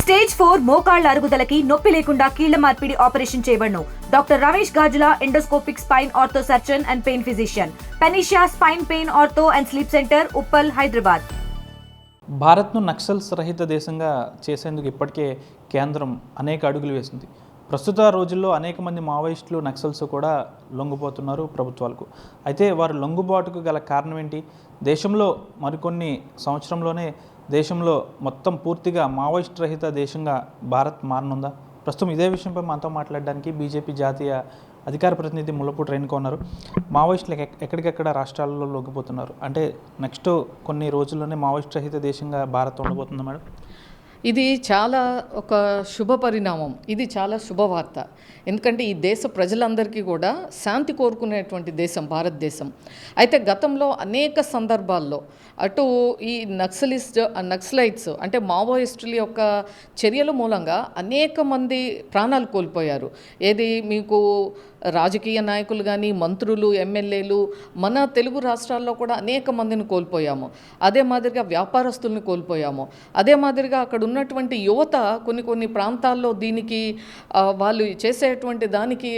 Stage 4 మోకాళ్ల అరుగుదలకి నొప్పి లేకుండా కీళ్ల మార్పిడి ఆపరేషన్ చేయబడును. Doctor Ramesh Gajula, endoscopic spine ortho surgeon and pain physician, పెనిషియా spine pain ortho and sleep centre, Uppal, Hyderabad. భారత్ను నక్సల్స్ రహిత దేశంగా చేసేందుకు ఇప్పటికే కేంద్రం అనేక అడుగులు వేసింది. ప్రస్తుత రోజుల్లో అనేక మంది మావోయిస్టులు, నక్సల్స్ కూడా లొంగిపోతున్నారు ప్రభుత్వాలకు. అయితే వారు లొంగుబాటుకు గల కారణం ఏంటి? దేశంలో మరికొన్ని సంవత్సరంలోనే దేశంలో మొత్తం పూర్తిగా మావోయిస్ట్ రహిత దేశంగా భారత్ మారనుందా? ప్రస్తుతం ఇదే విషయంపై మనతో మాట్లాడడానికి బీజేపీ జాతీయ అధికార ప్రతినిధి ముల్లపూడి రేణుక ఉన్నారు. మావోయిస్టులు ఎక్కడికెక్కడ రాష్ట్రాలలో లొంగిపోతున్నారు అంటే నెక్స్ట్ కొన్ని రోజుల్లోనే మావోయిస్ట్ రహిత దేశంగా భారత్ ఉండబోతుందా మేడం? ఇది చాలా ఒక శుభ పరిణామం, ఇది చాలా శుభవార్త. ఎందుకంటే ఈ దేశ ప్రజలందరికీ కూడా శాంతి కోరుకునేటువంటి దేశం భారతదేశం. అయితే గతంలో అనేక సందర్భాల్లో అటు ఈ నక్సలైట్స్ అంటే మావోయిస్టుల యొక్క చర్యల మూలంగా అనేక మంది ప్రాణాలు కోల్పోయారు. ఏది మీకు రాజకీయ నాయకులు కానీ, మంత్రులు, ఎమ్మెల్యేలు, మన తెలుగు రాష్ట్రాల్లో కూడా అనేక మందిని కోల్పోయాము. అదే మాదిరిగా వ్యాపారస్తుల్ని కోల్పోయాము. అదే మాదిరిగా అక్కడ ఉన్నటువంటి యువత కొన్ని ప్రాంతాల్లో దీనికి వాళ్ళు చేసేటువంటి దానికి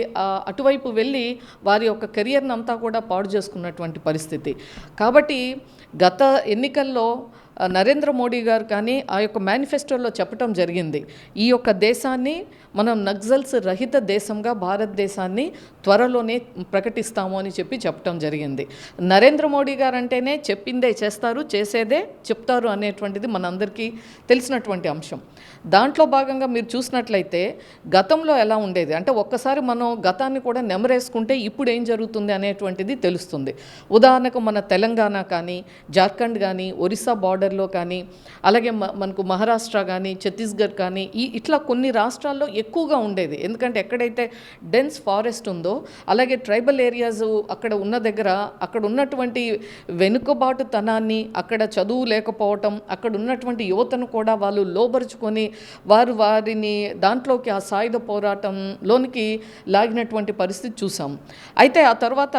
అటువైపు వెళ్ళి వారి యొక్క కెరియర్ని అంతా కూడా పాడు చేసుకున్నటువంటి పరిస్థితి. కాబట్టి గత ఎన్నికల్లో నరేంద్ర మోడీ గారు కానీ ఆ యొక్క మేనిఫెస్టోలో చెప్పడం జరిగింది, ఈ యొక్క దేశాన్ని మనం నక్సల్స్ రహిత దేశంగా భారతదేశాన్ని త్వరలోనే ప్రకటిస్తాము అని చెప్పడం జరిగింది. నరేంద్ర మోడీ గారు అంటేనే చెప్పిందే చేస్తారు, చేసేదే చెప్తారు అనేటువంటిది మనందరికీ తెలిసినటువంటి అంశం. దాంట్లో భాగంగా మీరు చూసినట్లయితే గతంలో ఎలా ఉండేది అంటే ఒక్కసారి మనం గతాన్ని కూడా నెమరేసుకుంటే ఇప్పుడు ఏం జరుగుతుంది అనేటువంటిది తెలుస్తుంది. ఉదాహరణకు మన తెలంగాణ కానీ, జార్ఖండ్ కానీ, ఒరిస్సా బార్డర్లో కానీ, అలాగే మనకు మహారాష్ట్ర కానీ, ఛత్తీస్గఢ్ కానీ ఇట్లా కొన్ని రాష్ట్రాల్లో ఎక్కువగా ఉండేది. ఎందుకంటే ఎక్కడైతే డెన్స్ ఫారెస్ట్ ఉందో, అలాగే ట్రైబల్ ఏరియాస్ అక్కడ ఉన్న దగ్గర అక్కడ ఉన్నటువంటి వెనుకబాటుతనాన్ని, అక్కడ చదువు లేకపోవటం, అక్కడ ఉన్నటువంటి యువతను కూడా వాళ్ళు లోబరుచుకొని వారిని దాంట్లోకి ఆ సాయుధ పోరాటంలోనికి లాగినటువంటి పరిస్థితి చూసాం. అయితే ఆ తర్వాత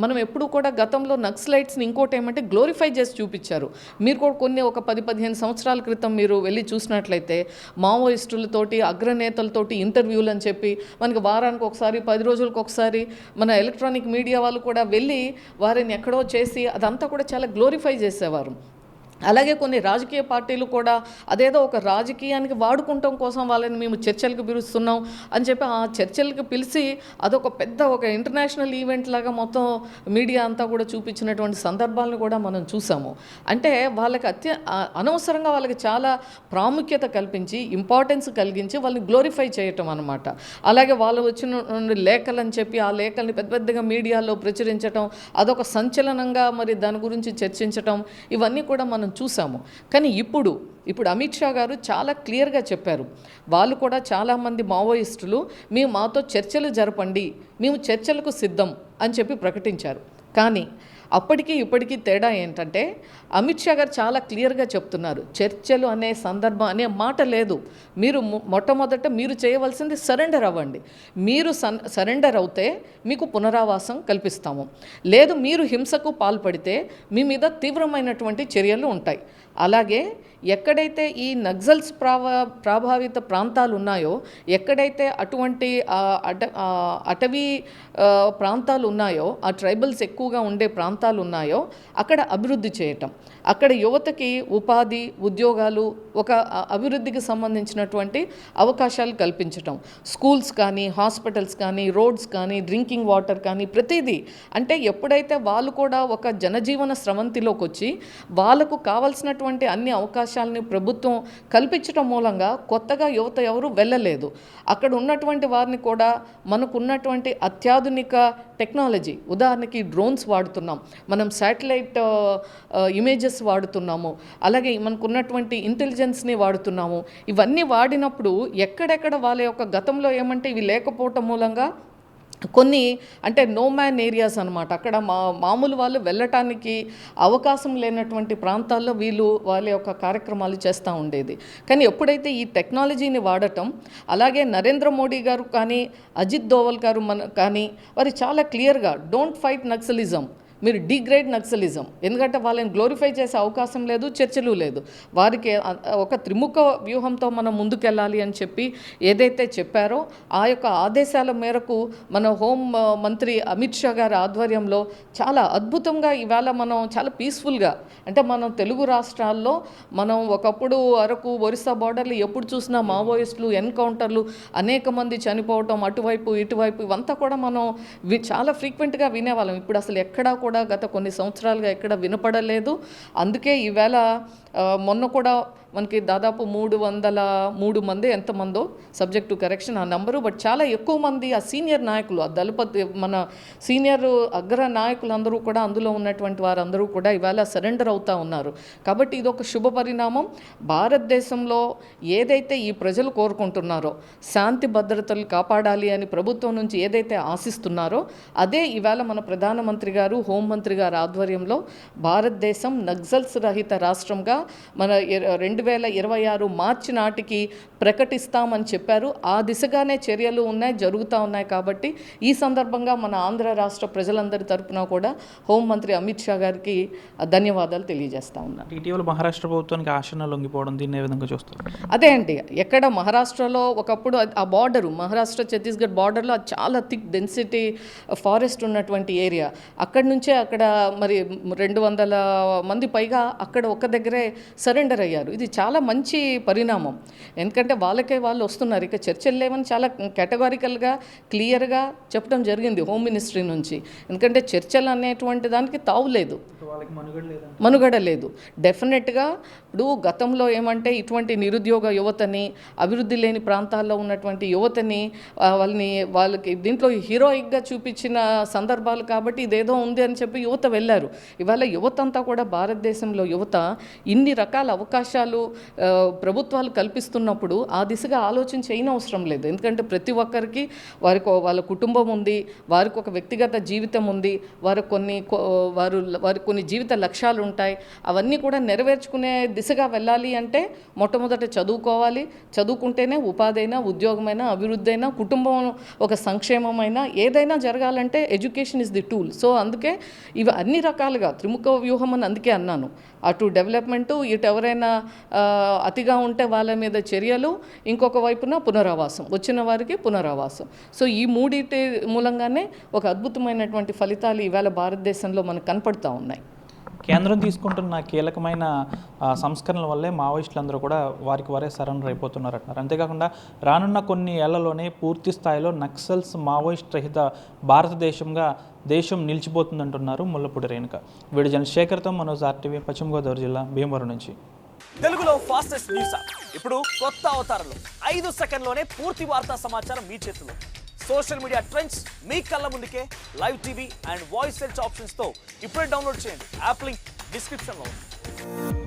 మనం ఎప్పుడు కూడా గతంలో నక్సలైట్స్ని ఇంకోటి ఏమంటే గ్లోరిఫై చేసి చూపించారు. మీరు కూడా కొన్ని ఒక 10-15 సంవత్సరాల క్రితం మీరు వెళ్ళి చూసినట్లయితే మావోయిస్టులతోటి, అగ్రనేతలతోటి ఇంటర్వ్యూలు అని చెప్పి మనకి వారానికి ఒకసారి, 10 రోజులకు ఒకసారి మన ఎలక్ట్రానిక్ మీడియా వాళ్ళు కూడా వెళ్ళి వారిని ఎక్కడో చేసి అదంతా కూడా చాలా గ్లోరిఫై చేసేవారు. అలాగే కొన్ని రాజకీయ పార్టీలు కూడా అదేదో ఒక రాజకీయానికి వాడుకుంటాం కోసం వాళ్ళని మేము చర్చలకు పిలుస్తున్నాం అని చెప్పి ఆ చర్చలకు పిలిచి అదొక పెద్ద ఒక ఇంటర్నేషనల్ ఈవెంట్ లాగా మొత్తం మీడియా అంతా కూడా చూపించినటువంటి సందర్భాలను కూడా మనం చూసాము. అంటే వాళ్ళకి అనవసరంగా వాళ్ళకి చాలా ప్రాముఖ్యత కల్పించి, ఇంపార్టెన్స్ కలిగించి వాళ్ళని గ్లోరిఫై చేయటం అనమాట. అలాగే వాళ్ళు వచ్చిన లేఖలు అని చెప్పి ఆ లేఖల్ని పెద్దగా మీడియాలో ప్రచురించటం, అదొక సంచలనంగా మరి దాని గురించి చర్చించటం, ఇవన్నీ కూడా మనం చూసాము. కానీ ఇప్పుడు అమిత్ షా గారు చాలా క్లియర్గా చెప్పారు. వాళ్ళు కూడా చాలామంది మావోయిస్టులు మేము మాతో చర్చలు జరపండి, మేము చర్చలకు సిద్ధం అని చెప్పి ప్రకటించారు. కానీ అప్పటికి ఇప్పటికీ తేడా ఏంటంటే అమిత్ షా గారు చాలా క్లియర్గా చెప్తున్నారు, చర్చలు అనే సందర్భం అనే మాట లేదు. మీరు మొట్టమొదట మీరు చేయవలసింది సరెండర్ అవ్వండి. మీరు సరెండర్ అవుతే మీకు పునరావాసం కల్పిస్తాము, లేదు మీరు హింసకు పాల్పడితే మీ మీద తీవ్రమైనటువంటి చర్యలు ఉంటాయి. అలాగే ఎక్కడైతే ఈ నక్సల్స్ ప్రభావిత ప్రాంతాలు ఉన్నాయో, ఎక్కడైతే అటువంటి అటవీ ప్రాంతాలు ఉన్నాయో, ఆ ట్రైబల్స్ ఎక్కువగా ఉండే ప్రాంతాలు ఉన్నాయో అక్కడ అభివృద్ధి చేయటం, అక్కడ యువతకి ఉపాధి, ఉద్యోగాలు, ఒక అభివృద్ధికి సంబంధించినటువంటి అవకాశాలు కల్పించటం, స్కూల్స్ కానీ, హాస్పిటల్స్ కానీ, రోడ్స్ కానీ, డ్రింకింగ్ వాటర్ కానీ, ప్రతిదీ. అంటే ఎప్పుడైతే వాళ్ళు కూడా ఒక జనజీవన స్రవంతిలోకి వచ్చి వాళ్ళకు కావాల్సినటువంటి అన్ని అవకాశాలని ప్రభుత్వం కల్పించడం మూలంగా కొత్తగా యువత ఎవరు వెళ్ళలేదు. అక్కడ ఉన్నటువంటి వారిని కూడా మనకున్నటువంటి అత్యాధునిక టెక్నాలజీ, ఉదాహరణకి డ్రోన్స్ వాడుతున్నాం, మనం శాటిలైట్ ఇమేజెస్ వాడుతున్నాము, అలాగే మనకున్నటువంటి ఇంటెలిజెన్స్ని వాడుతున్నాము. ఇవన్నీ వాడినప్పుడు ఎక్కడెక్కడ వాళ్ళ యొక్క గతంలో ఏమంటే ఇవి లేకపోవటం మూలంగా కొన్ని అంటే నో మ్యాన్ ఏరియాస్ అనమాట, అక్కడ మామూలు వాళ్ళు వెళ్ళటానికి అవకాశం లేనటువంటి ప్రాంతాల్లో వీళ్ళు వాళ్ళ యొక్క కార్యక్రమాలు చేస్తూ ఉండేది. కానీ ఎప్పుడైతే ఈ టెక్నాలజీని వాడటం, అలాగే నరేంద్ర మోడీ గారు కానీ, అజిత్ దోవల్ గారు కానీ వారు చాలా క్లియర్గా డోంట్ ఫైట్ నక్సలిజం, మీరు డిగ్రేడ్ నక్సలిజం. ఎందుకంటే వాళ్ళని గ్లోరిఫై చేసే అవకాశం లేదు, చర్చలు లేదు. వారికి ఒక త్రిముఖ వ్యూహంతో మనం ముందుకెళ్ళాలి అని చెప్పి ఏదైతే చెప్పారో ఆ యొక్క ఆదేశాల మేరకు మన హోం మంత్రి అమిత్ షా గారి ఆధ్వర్యంలో చాలా అద్భుతంగా ఇవాళ మనం చాలా పీస్ఫుల్గా, అంటే మనం తెలుగు రాష్ట్రాల్లో మనం ఒకప్పుడు అరకు ఒరిస్సా బార్డర్లు ఎప్పుడు చూసినా మావోయిస్టులు, ఎన్కౌంటర్లు, అనేక మంది చనిపోవటం, అటువైపు ఇటువైపు, ఇవంతా కూడా మనం చాలా ఫ్రీక్వెంట్గా వినేవాళ్ళం. ఇప్పుడు అసలు ఎక్కడా కూడా గత కొన్ని సంవత్సరాలుగా ఎక్కడ వినపడలేదు. అందుకే ఈవేళ మొన్న కూడా మనకి దాదాపు 303 మంది ఎంతమందో, సబ్జెక్ట్ టు కరెక్షన్ ఆ నెంబరు, బట్ చాలా ఎక్కువ మంది ఆ సీనియర్ నాయకులు, ఆ దళపతి మన సీనియర్ అగ్ర నాయకులు అందరూ కూడా, అందులో ఉన్నటువంటి వారందరూ కూడా ఇవాళ సరెండర్ అవుతూ ఉన్నారు. కాబట్టి ఇది ఒక శుభ పరిణామం. భారతదేశంలో ఏదైతే ఈ ప్రజలు కోరుకుంటున్నారో, శాంతి భద్రతలు కాపాడాలి అని ప్రభుత్వం నుంచి ఏదైతే ఆశిస్తున్నారో, అదే ఇవాళ మన ప్రధానమంత్రి గారు, హోంమంత్రి గారి ఆధ్వర్యంలో భారతదేశం నక్సల్స్ రహిత రాష్ట్రంగా మన 2026 మార్చి నాటికి ప్రకటిస్తామని చెప్పారు. ఆ దిశగానే చర్యలు ఉన్నాయి, జరుగుతూ ఉన్నాయి. కాబట్టి ఈ సందర్భంగా మన ఆంధ్ర రాష్ట్ర ప్రజలందరి తరపున కూడా హోంమంత్రి అమిత్ షా గారికి ధన్యవాదాలు తెలియజేస్తా ఉన్నాను. ఇటీవల మహారాష్ట్ర ప్రభుత్వానికి ఆశన లొంగిపోవడం, దీన్ని ఏ విధంగా చూస్తారు? అదే అండి, ఎక్కడ మహారాష్ట్రలో ఒకప్పుడు ఆ బార్డరు, మహారాష్ట్ర ఛత్తీస్గఢ్ బార్డర్లో అది చాలా థిక్ డెన్సిటీ ఫారెస్ట్ ఉన్నటువంటి ఏరియా. అక్కడి నుంచే అక్కడ మరి 200 మంది పైగా అక్కడ ఒక్క దగ్గరే సరెండర్ అయ్యారు. ఇది చాలా మంచి పరిణామం. ఎందుకంటే వాళ్ళకే వాళ్ళు వస్తున్నారు. ఇక చర్చలు లేవని చాలా కేటగారికల్గా క్లియర్గా చెప్పడం జరిగింది హోమ్ మినిస్ట్రీ నుంచి. ఎందుకంటే చర్చలు అనేటువంటి దానికి తావులేదు, మనుగడ లేదు. డెఫినెట్గా ఇప్పుడు గతంలో ఏమంటే ఇటువంటి నిరుద్యోగ యువతని, అభివృద్ధి లేని ప్రాంతాల్లో ఉన్నటువంటి యువతని వాళ్ళకి దీంట్లో హీరోయిక్గా చూపించిన సందర్భాలు. కాబట్టి ఇదేదో ఉంది అని చెప్పి యువత వెళ్ళారు. ఇవాళ యువత అంతా కూడా, భారతదేశంలో యువత ఇన్ని రకాల అవకాశాలు ప్రభుత్వాలు కల్పిస్తున్నప్పుడు ఆ దిశగా ఆలోచన చేయనవసరం లేదు. ఎందుకంటే ప్రతి ఒక్కరికి వాళ్ళ కుటుంబం ఉంది, వారికి ఒక వ్యక్తిగత జీవితం ఉంది, వారికి కొన్ని జీవిత లక్ష్యాలు ఉంటాయి. అవన్నీ కూడా నెరవేర్చుకునే దిశగా వెళ్ళాలి అంటే మొట్టమొదట చదువుకోవాలి. చదువుకుంటేనే ఉపాధి అయినా, ఉద్యోగమైనా, అభివృద్ధి అయినా, కుటుంబం ఒక సంక్షేమమైనా ఏదైనా జరగాలంటే education is the tool. So అందుకే ఇవి అన్ని రకాలుగా త్రిముఖ వ్యూహం అని అందుకే అన్నాను. అటు డెవలప్మెంటు, ఇటు ఎవరైనా అతిగా ఉంటే వాళ్ళ మీద చర్యలు, ఇంకొక వైపున పునరావాసం, వచ్చిన వారికి పునరావాసం. సో ఈ మూడింటి మూలంగానే ఒక అద్భుతమైనటువంటి ఫలితాలు ఈవేళ భారతదేశంలో మనకు కనపడుతూ ఉన్నాయి. కేంద్రం తీసుకుంటున్న కీలకమైన సంస్కరణల వల్లే మావోయిస్టులందరూ కూడా వారికి వారే సరెండర్ అయిపోతున్నారంటున్నారు. అంతేకాకుండా రానున్న కొన్ని ఏళ్లలోనే పూర్తి స్థాయిలో నక్సల్స్ మావోయిస్ట్ రహిత భారతదేశంగా దేశం నిలిచిపోతుందంటున్నారు ముల్లపూడి రేణుక. వీడియో జర్నలిస్ట్ శేఖర్తో మనోజ్, RTV, పశ్చిమ గోదావరి జిల్లా భీమవరం నుంచి. తెలుగులో ఫాస్టెస్ట్ న్యూస్ యాప్ ఇప్పుడు కొత్త అవతారంలో 5 సెకండ్లోనే పూర్తి వార్తా సమాచారం మీ చేతిలో. సోషల్ మీడియా ట్రెండ్స్ మీ కళ్ళ ముందుకే live TV and voice search options తో ఇప్పుడే డౌన్లోడ్ చేయండి. యాప్ లింక్ డిస్క్రిప్షన్లో ఉంది.